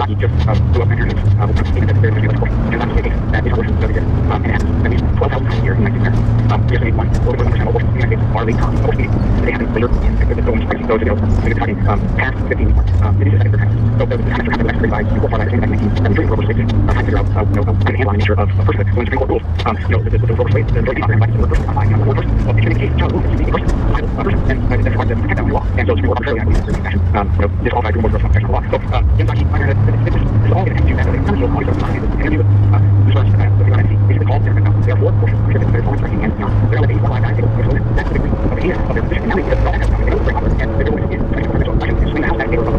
he just blew up Manhattan. Even that there's going to be electrical. And that's the case. That is abortion does exist. And it happens at least 12,000 times a year in the United States. We estimate over 1% of abortions in the United States are late term abortion meetings. They happen later in the going to those ago. So you're talking past 15 weeks. It is a second pregnancy. So the comments are happening by Supreme Court filed back in 1973 Roe v. Wade trying to figure out kind of the handling nature of personhood. So when the Supreme Court rules, the Roe v. Wade, the majority operating by the person, not the person. Well, if you're in the case, child is a unique person, a person, and that's required to protect that under law. And so the Supreme Court arbitrarily, I believe, in fashion, disqualified Supreme Court from professional law. So, Yamazaki, this is all going to have to do that. It's kind of all these interview with this was the UNSC basically called there are 4 abortions prohibited by performance ranking, and they're like 85 guys. That's the degree of the of their position. And now they get all that stuff. They don't bring up, and they're going to get so I can swing the house back. They were so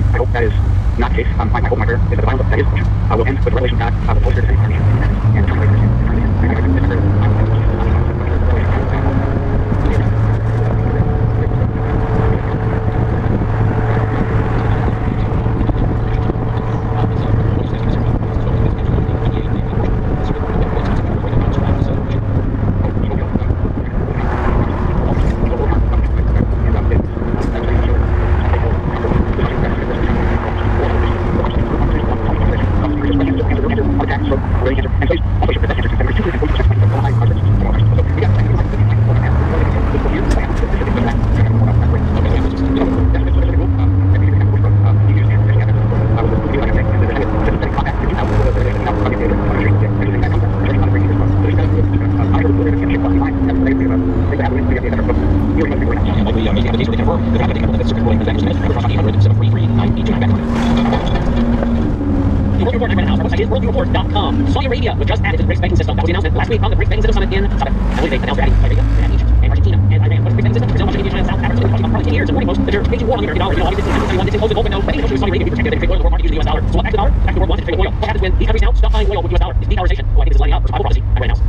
I hope that is not the case. My hope, my prayer is that the violence that is will end with the revelation of God, the Holy Spirit, and Saudi Arabia was just added to the BRICS banking system. That was the announcement last week on the BRICS banking system summit in Summit. I believe they announced they're adding Saudi Arabia and Egypt and Argentina and Iran. What's the BRICS banking system? Brazil, Russia, India, China, South Africa. We're talking about probably 10 years. And Morning Post that they're waging war on the American dollar. You know, obviously, it's closed open. No, but even Saudi Arabia be protected. They trade oil. The world market uses the US dollar. So what back to the dollar? Back to the world wants to trade with oil. What happens when these countries now stop buying oil with US dollar? Is de-dollarization. Well, I think this is lining up for Bible prophecy. I read now.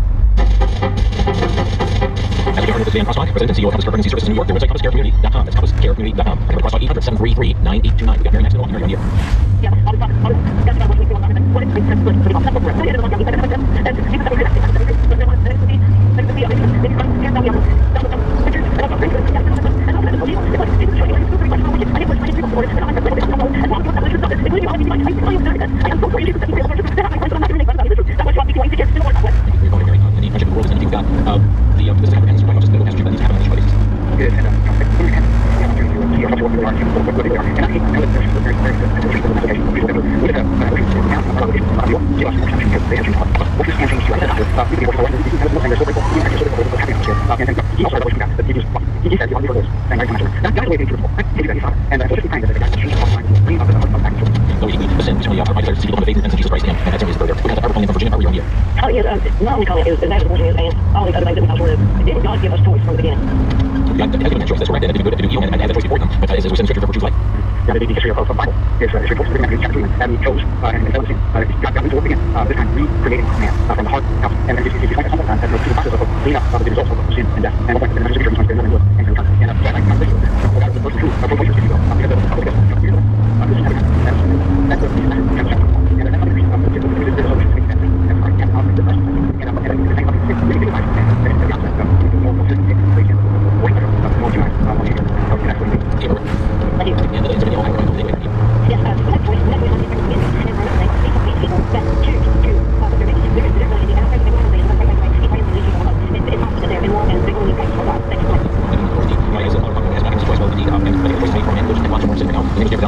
As we covered with Dan Crosstalk, President and CEO of Compass Care Pregnancy Services in New York, their website compasscarecommunity.com. That's compasscarecommunity.com. Or Crosstalk 800-733-9829. We got Mary next to the line. Mary, not only calling it as abortion is, and all these other things that we talked about, didn't God give us choice from the beginning? God has given them choice, that's correct, and they do good, they do evil, and the choice before them, but as we said in Scripture, for Jews like. Yeah, the history of the Bible is reports of the chapter 2, and he chose, and God went to work again, this time recreating man from the heart out, and if you find it sometimes that the process of cleaning up the results of sin and death, and the message of return to good, and return, and I like this, God is the first truth, from places to go, because of the public, this is everything, that's the chapter, and that's the reason of the resolution to make sense, and I can't offer the rest, and I'm going to think about it, really life, and it's the concept of the more consistent equation, more better, more tonight, more here, okay, that's what it means. Thank you. Yes, that voice, that was on the and one of the people that choose to there is really the aspect of the world is the fact that if I am releasing a lot, it's not that they're in one and they only pay for a lot. Thank you.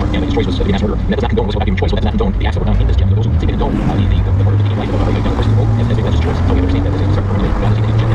And his choice was the mass murder. And that does not condone what's choice. That's not condone the acts that were done in this gym. Those who take it condone the murder of the life of a young person as they religious choice. So we understand that as a separate permanent God is taking gym.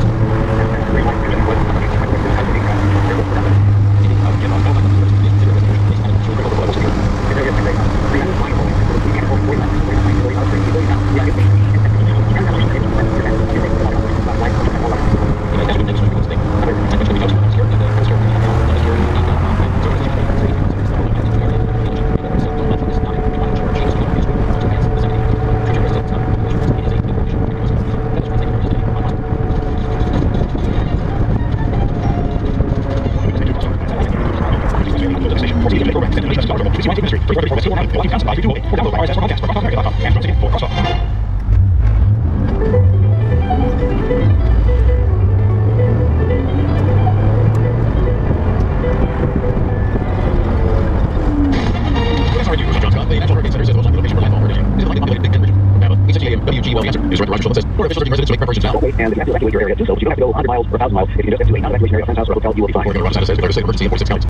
the answer is right. Roger Schulman says, more officials urging residents to make preparations now. Okay, and if you have to evacuate your area, do so. But you don't have to go 100 miles or 1,000 miles. If you can just get to a non-evacuation area, a friend's house, or a hotel, you will be fine. Governor Ron DeSantis says, declare a state of emergency in 46 counties.